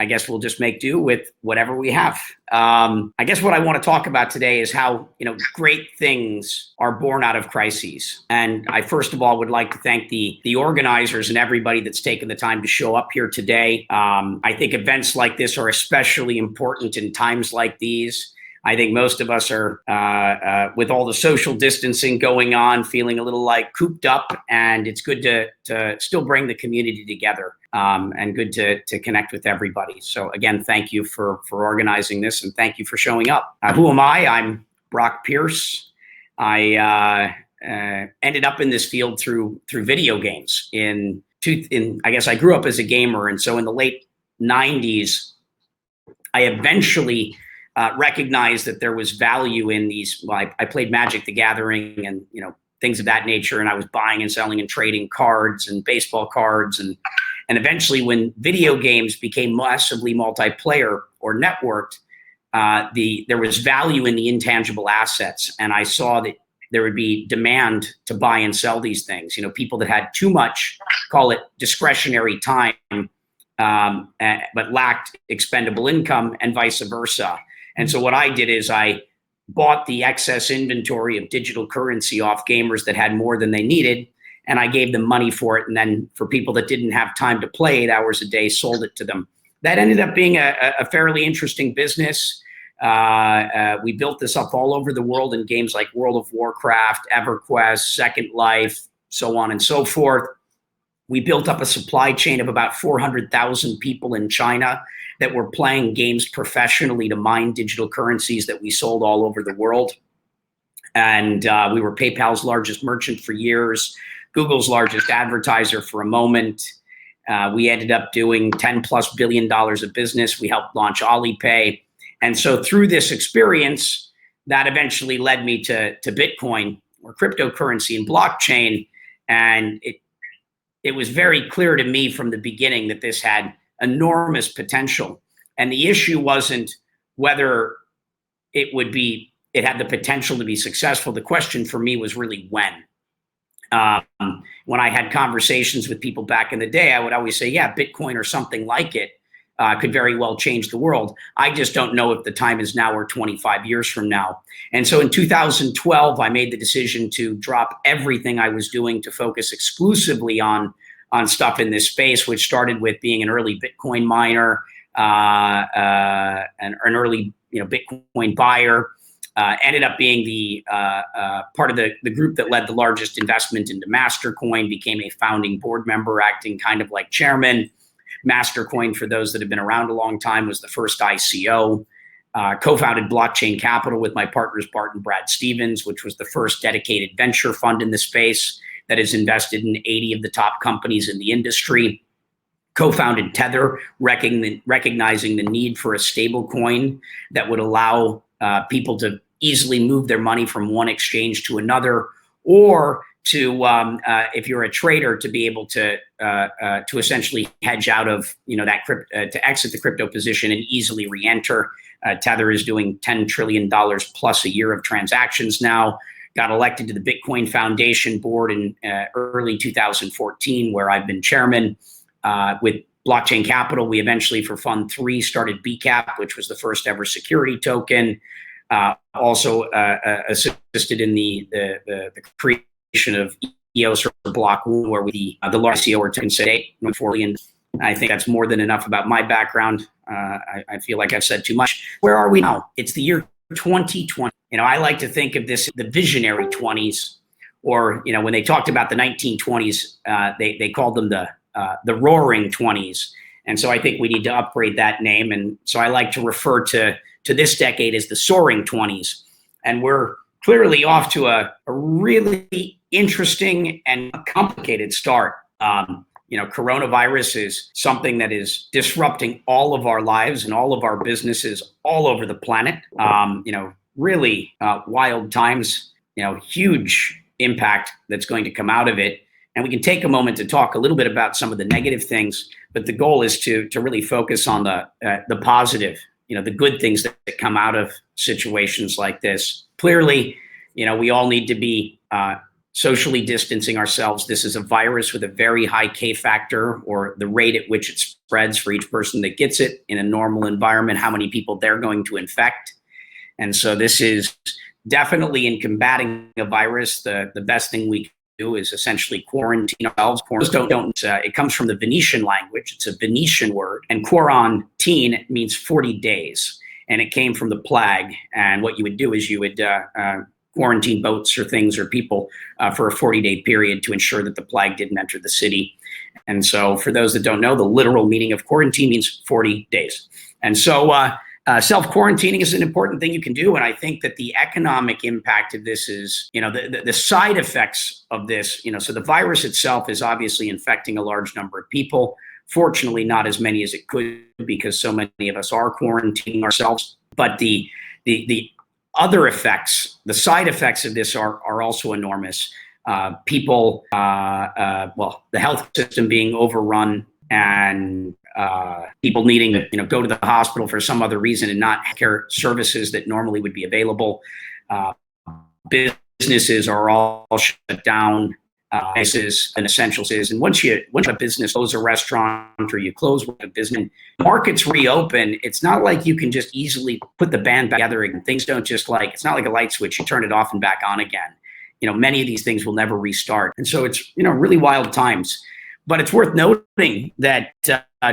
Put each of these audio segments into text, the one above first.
I guess we'll just make do with whatever we have. I guess what I want to talk about today is how, great things are born out of crises. And I first of all would like to thank the organizers and everybody that's taken the time to show up here today. I think events like this are especially important in times like these. I think most of us are, with all the social distancing going on, feeling a little like cooped up, and it's good to still bring the community together, and good to connect with everybody. So again, thank you for organizing this, and thank you for showing up. Who am I? I'm Brock Pierce. I ended up in this field through video games. I guess I grew up as a gamer, and so in the late 90s, I eventually recognized that there was value in these. Well, I played Magic the Gathering and things of that nature, and I was buying and selling and trading cards and baseball cards, and eventually when video games became massively multiplayer or networked, there was value in the intangible assets, and I saw that there would be demand to buy and sell these things. People that had too much, call it discretionary time, but lacked expendable income, and vice versa. And so what I did is I bought the excess inventory of digital currency off gamers that had more than they needed, and I gave them money for it. And then for people that didn't have time to play 8 hours a day, sold it to them. That ended up being a fairly interesting business. We built this up all over the world in games like World of Warcraft, EverQuest, Second Life, so on and so forth. We built up a supply chain of about 400,000 people in China that were playing games professionally to mine digital currencies that we sold all over the world. And we were PayPal's largest merchant for years, Google's largest advertiser for a moment. We ended up doing $10+ billion of business. We helped launch Alipay. And so through this experience, that eventually led me to Bitcoin, or cryptocurrency and blockchain. And it was very clear to me from the beginning that this had enormous potential. And the issue wasn't whether it had the potential to be successful. The question for me was really when. When I had conversations with people back in the day, I would always say, yeah, Bitcoin or something like it could very well change the world. I just don't know if the time is now or 25 years from now. And so in 2012, I made the decision to drop everything I was doing to focus exclusively on stuff in this space, which started with being an early Bitcoin miner, an early Bitcoin buyer, ended up being the part of the group that led the largest investment into Mastercoin, became a founding board member, acting kind of like chairman. Mastercoin, for those that have been around a long time, was the first ICO. Co-founded Blockchain Capital with my partners Bart and Brad Stevens, which was the first dedicated venture fund in the space that has invested in 80 of the top companies in the industry. Co-founded Tether, recognizing the need for a stable coin that would allow people to easily move their money from one exchange to another, or to, if you're a trader, to be able to essentially hedge out of to exit the crypto position and easily re-enter. Tether is doing $10 trillion plus a year of transactions now. Got elected to the Bitcoin Foundation board in early 2014, where I've been chairman. With Blockchain Capital, we eventually, for Fund 3, started BCAP, which was the first ever security token. Also assisted in the creation of EOS, or Block 1, where we the largest CEO or today. And I think that's more than enough about my background. I feel like I've said too much. Where are we now? It's the year 2020. I like to think of this the visionary 20s, or when they talked about the 1920s, they called them the roaring 20s. And so I think we need to upgrade that name. And so I like to refer to this decade as the soaring 20s. And we're clearly off to a really interesting and complicated start. Coronavirus is something that is disrupting all of our lives and all of our businesses all over the planet. Really wild times, huge impact that's going to come out of it. And we can take a moment to talk a little bit about some of the negative things, but the goal is to really focus on the positive, the good things that come out of situations like this. Clearly, we all need to be socially distancing ourselves. This is a virus with a very high K factor, or the rate at which it spreads for each person that gets it in a normal environment, how many people they're going to infect. And so this is definitely, in combating a virus, the best thing we can do is essentially quarantine ourselves. It comes from the Venetian language. It's a Venetian word. And quarantine means 40 days. And it came from the plague. And what you would do is you would quarantine boats or things or people for a 40-day period to ensure that the plague didn't enter the city. And so for those that don't know, the literal meaning of quarantine means 40 days. And so self-quarantining is an important thing you can do. And I think that the economic impact of this is, the side effects of this, so the virus itself is obviously infecting a large number of people. Fortunately, not as many as it could, because so many of us are quarantining ourselves. But the other effects, the side effects of this are also enormous. People, the health system being overrun, and people needing to go to the hospital for some other reason and not care services that normally would be available. Businesses are all shut down. This is an essentials is, and once a business close a restaurant or you close a business, markets reopen. It's not like you can just easily put the band back together and things don't just it's not like a light switch. You turn it off and back on again. Many of these things will never restart. And so it's, really wild times. But it's worth noting that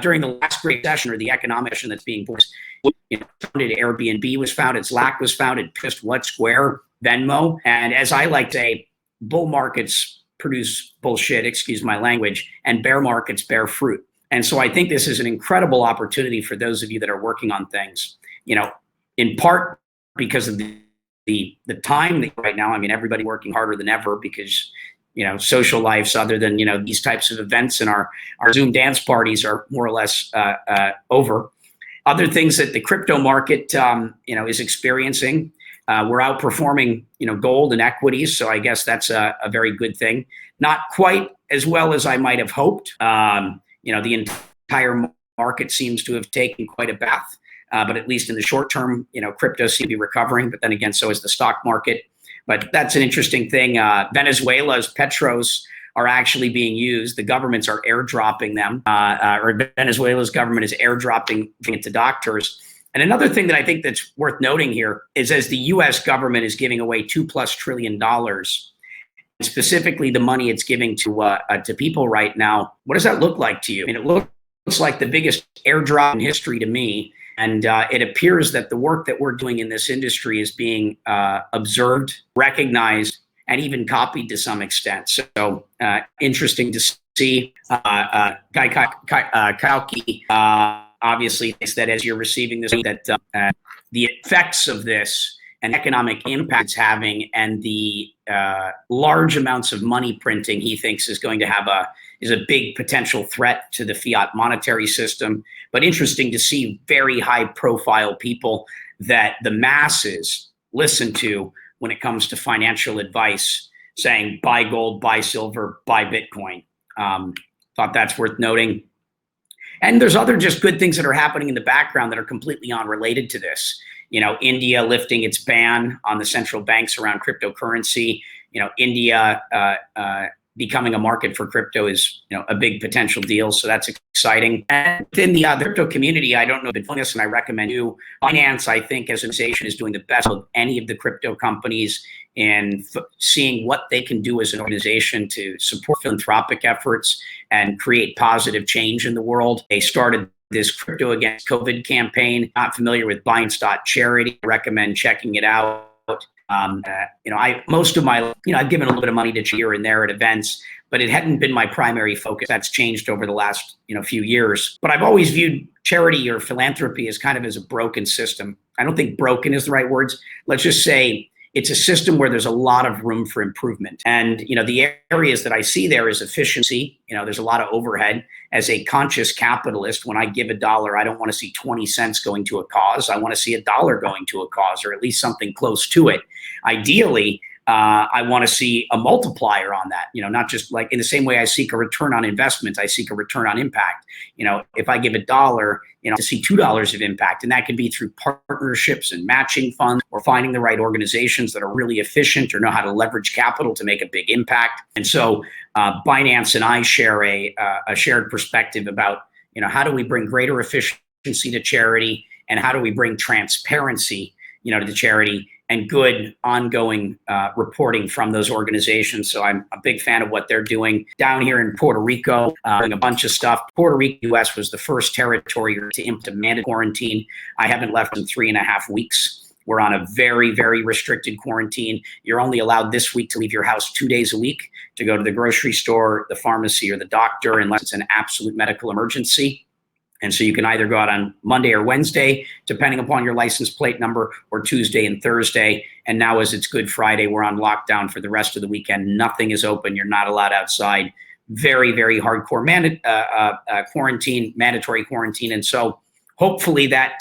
during the last Great Recession, or the economic recession that's being founded, Airbnb was founded, Slack was founded, just what, Square, Venmo. And as I like to say, bull markets produce bullshit, excuse my language, and bear markets bear fruit. And so I think this is an incredible opportunity for those of you that are working on things, in part because of the time that right now, everybody working harder than ever because, social lives other than, these types of events and our Zoom dance parties are more or less over. Other things that the crypto market, is experiencing. We're outperforming, gold and equities. So I guess that's a very good thing. Not quite as well as I might have hoped. The entire market seems to have taken quite a bath. But at least in the short term, crypto seems to be recovering. But then again, so is the stock market. But that's an interesting thing. Venezuela's petros are actually being used. The governments are airdropping them, or Venezuela's government is airdropping it to doctors. And another thing that I think that's worth noting here is, as the U.S. government is giving away $2+ trillion, specifically the money it's giving to people right now, what does that look like to you? It looks like the biggest airdrop in history to me. And it appears that the work that we're doing in this industry is being observed, recognized, and even copied to some extent. So interesting to see. Guy Kauki obviously thinks that as you're receiving this, that the effects of this and economic impact it's having, and the large amounts of money printing, he thinks is going to have is a big potential threat to the fiat monetary system. But interesting to see very high profile people that the masses listen to when it comes to financial advice saying, buy gold, buy silver, buy Bitcoin. Thought that's worth noting. And there's other just good things that are happening in the background that are completely unrelated to this. India lifting its ban on the central banks around cryptocurrency. India becoming a market for crypto is, a big potential deal. So that's exciting. And within the crypto community, I don't know the this, and I recommend you. Binance, I think, as an organization, is doing the best of any of the crypto companies in seeing what they can do as an organization to support philanthropic efforts and create positive change in the world. They started this Crypto Against COVID campaign. Not familiar with Binance.charity, I recommend checking it out. Most of my, I've given a little bit of money to here and there at events, but it hadn't been my primary focus. That's changed over the last, few years. But I've always viewed charity or philanthropy as kind of as a broken system. I don't think broken is the right words. Let's just say it's a system where there's a lot of room for improvement. And, the areas that I see there is efficiency. There's a lot of overhead. As a conscious capitalist, when I give $1, I don't want to see 20 cents going to a cause. I want to see $1 going to a cause, or at least something close to it. Ideally, I want to see a multiplier on that, not just like in the same way I seek a return on investment, I seek a return on impact. If I give $1, to see $2 of impact. And that can be through partnerships and matching funds, or finding the right organizations that are really efficient or know how to leverage capital to make a big impact. And so Binance and I share a shared perspective about, how do we bring greater efficiency to charity, and how do we bring transparency, to the charity, and good ongoing reporting from those organizations. So I'm a big fan of what they're doing down here in Puerto Rico, doing a bunch of stuff. Puerto Rico, US was the first territory to implement mandatory quarantine. I haven't left in 3.5 weeks. We're on a very, very restricted quarantine. You're only allowed this week to leave your house 2 days a week to go to the grocery store, the pharmacy, or the doctor, unless it's an absolute medical emergency. And so you can either go out on Monday or Wednesday, depending upon your license plate number, or Tuesday and Thursday. And now, as it's Good Friday, we're on lockdown for the rest of the weekend. Nothing is open. You're not allowed outside. Very, very hardcore quarantine, mandatory quarantine. And so hopefully that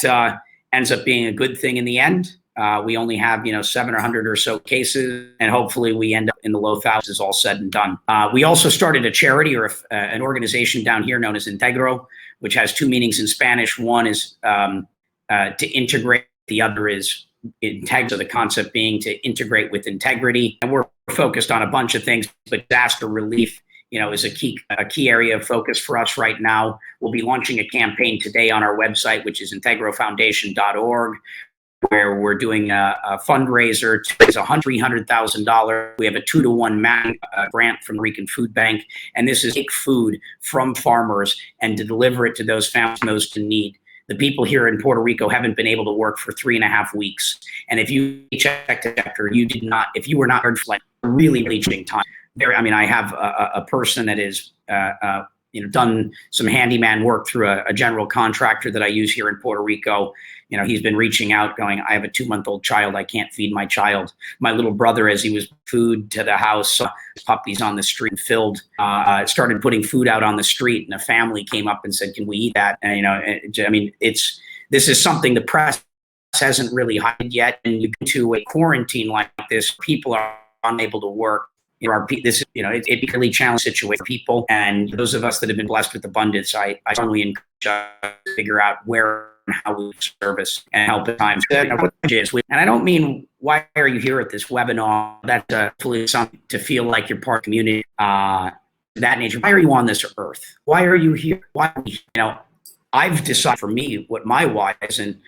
ends up being a good thing in the end. We only have, 700 or so cases, and hopefully we end up in the low thousands, all said and done. We also started a charity, or an organization down here known as Integro, which has two meanings in Spanish. One is to integrate. The other is integrate. So the concept being to integrate with integrity. And we're focused on a bunch of things, but disaster relief, is a key area of focus for us right now. We'll be launching a campaign today on our website, which is integrofoundation.org, where we're doing a fundraiser to raise $300,000. We have a 2-to-1 match grant from the Rican Food Bank, and this is take food from farmers and to deliver it to those families most in need. The people here in Puerto Rico haven't been able to work for 3.5 weeks, and if you checked after, if you were not heard for like really challenging time. I have a person that is done some handyman work through a general contractor that I use here in Puerto Rico. He's been reaching out going, I have a 2-month-old child. I can't feed my child. My little brother, as he was food to the house, saw puppies on the street and started putting food out on the street. And a family came up and said, can we eat that? And, this is something the press hasn't really highlighted yet. And you go to a quarantine like this, people are unable to work. It's a really challenging situation for people. And those of us that have been blessed with abundance, I strongly encourage us to figure out where and how we service and help at times. And I don't mean, why are you here at this webinar? That's hopefully something to feel like you're part of the community, that nature. Why are you on this earth? Why are you here? Why? I've decided for me what my why is, and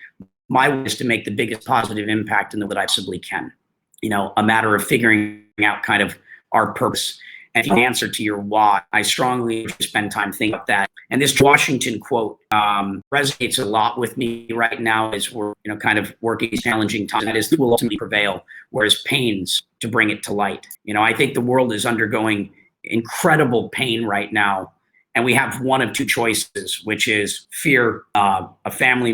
my why is to make the biggest positive impact in the way that I possibly can. A matter of figuring out kind of our purpose. And if you answer to your why, I strongly spend time thinking about that. And this Washington quote resonates a lot with me right now as we're kind of working these challenging times. That is, will ultimately prevail, whereas pains to bring it to light. I think the world is undergoing incredible pain right now, and we have one of two choices, which is fear. A family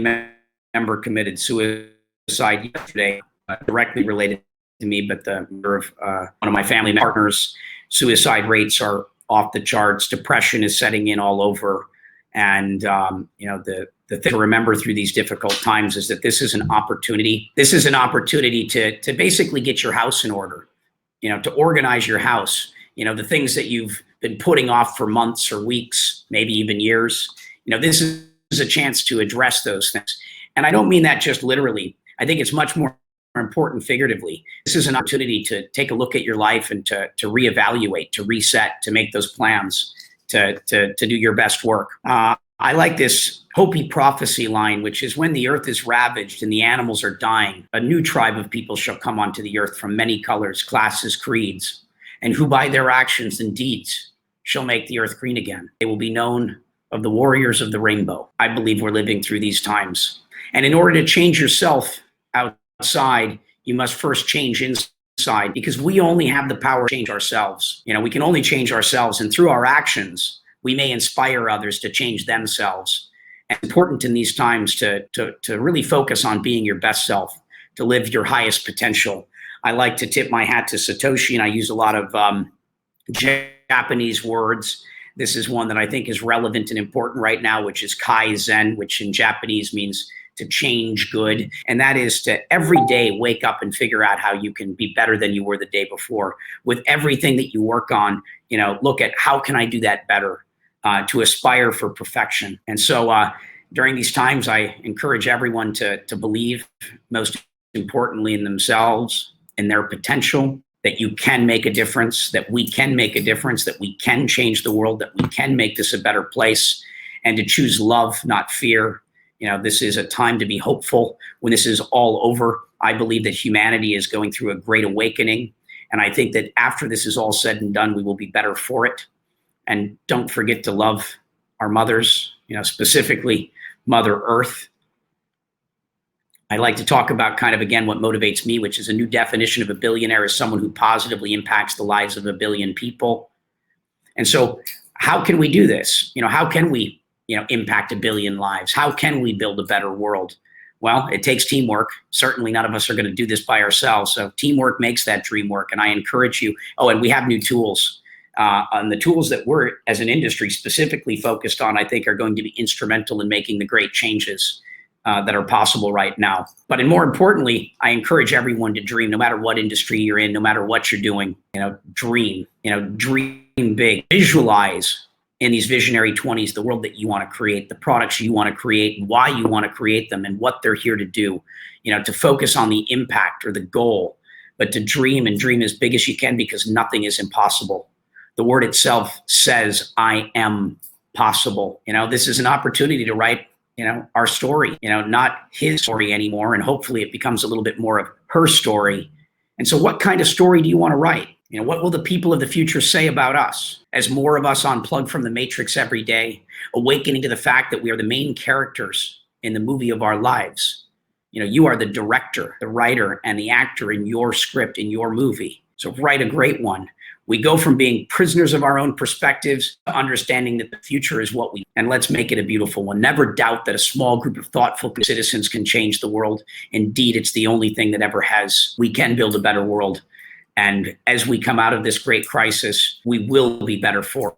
member committed suicide yesterday, directly related to me, but the one of my family partners. Suicide rates are off the charts. Depression is setting in all over. And, the thing to remember through these difficult times is that this is an opportunity. This is an opportunity to basically get your house in order, to organize your house, the things that you've been putting off for months or weeks, maybe even years. This is a chance to address those things. And I don't mean that just literally. I think it's much more important figuratively. This is an opportunity to take a look at your life and to reevaluate, to reset, to make those plans, to do your best work. I like this Hopi prophecy line, which is, when the earth is ravaged and the animals are dying, a new tribe of people shall come onto the earth from many colors, classes, creeds, and who by their actions and deeds shall make the earth green again. They will be known of the warriors of the rainbow. I believe we're living through these times. And in order to change yourself outside, you must first change inside, because we only have the power to change ourselves. We can only change ourselves, and through our actions, we may inspire others to change themselves. And it's important in these times to really focus on being your best self, to live your highest potential. I like to tip my hat to Satoshi, and I use a lot of Japanese words. This is one that I think is relevant and important right now, which is Kaizen, which in Japanese means to change good. And that is to every day wake up and figure out how you can be better than you were the day before. With everything that you work on, look at how can I do that better, to aspire for perfection. And so during these times, I encourage everyone to believe, most importantly, in themselves and their potential, that you can make a difference, that we can make a difference, that we can change the world, that we can make this a better place, and to choose love, not fear. This is a time to be hopeful. When this is all over, I believe that humanity is going through a great awakening. And I think that after this is all said and done, we will be better for it. And don't forget to love our mothers, specifically Mother Earth. I like to talk about kind of, again, what motivates me, which is a new definition of a billionaire as someone who positively impacts the lives of 1 billion people. And so how can we do this? How can we, impact 1 billion lives? How can we build a better world? Well, it takes teamwork. Certainly none of us are going to do this by ourselves. So teamwork makes that dream work. And I encourage you. Oh, and we have new tools. And the tools that we're, as an industry, specifically focused on, I think, are going to be instrumental in making the great changes that are possible right now. But more importantly, I encourage everyone to dream, no matter what industry you're in, no matter what you're doing. Dream. Dream big. Visualize in these visionary 20s the world that you want to create, the products you want to create, and why you want to create them, and what they're here to do. To focus on the impact or the goal, but to dream, and dream as big as you can, because nothing is impossible. The word itself says, I am possible. This is an opportunity to write our story, not his story anymore. And hopefully it becomes a little bit more of her story. And so what kind of story do you want to write? What will the people of the future say about us as more of us unplug from the matrix every day, awakening to the fact that we are the main characters in the movie of our lives? You are the director, the writer, and the actor in your script, in your movie. So write a great one. We go from being prisoners of our own perspectives to understanding that the future is what we, and let's make it a beautiful one. Never doubt that a small group of thoughtful citizens can change the world. Indeed, it's the only thing that ever has. We can build a better world. And as we come out of this great crisis, we will be better for it.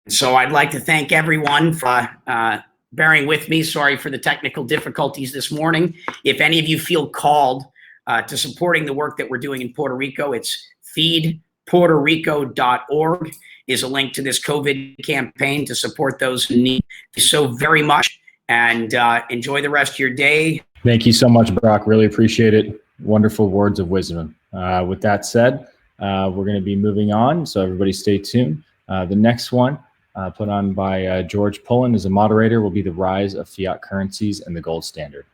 So I'd like to thank everyone for bearing with me. Sorry for the technical difficulties this morning. If any of you feel called to supporting the work that we're doing in Puerto Rico, it's feedpuertorico.org is a link to this COVID campaign to support those who need so very much. And enjoy the rest of your day. Thank you so much, Brock. Really appreciate it. Wonderful words of wisdom. With that said, we're going to be moving on. So everybody stay tuned. The next one, put on by George Pullen as a moderator, will be the rise of fiat currencies and the gold standard.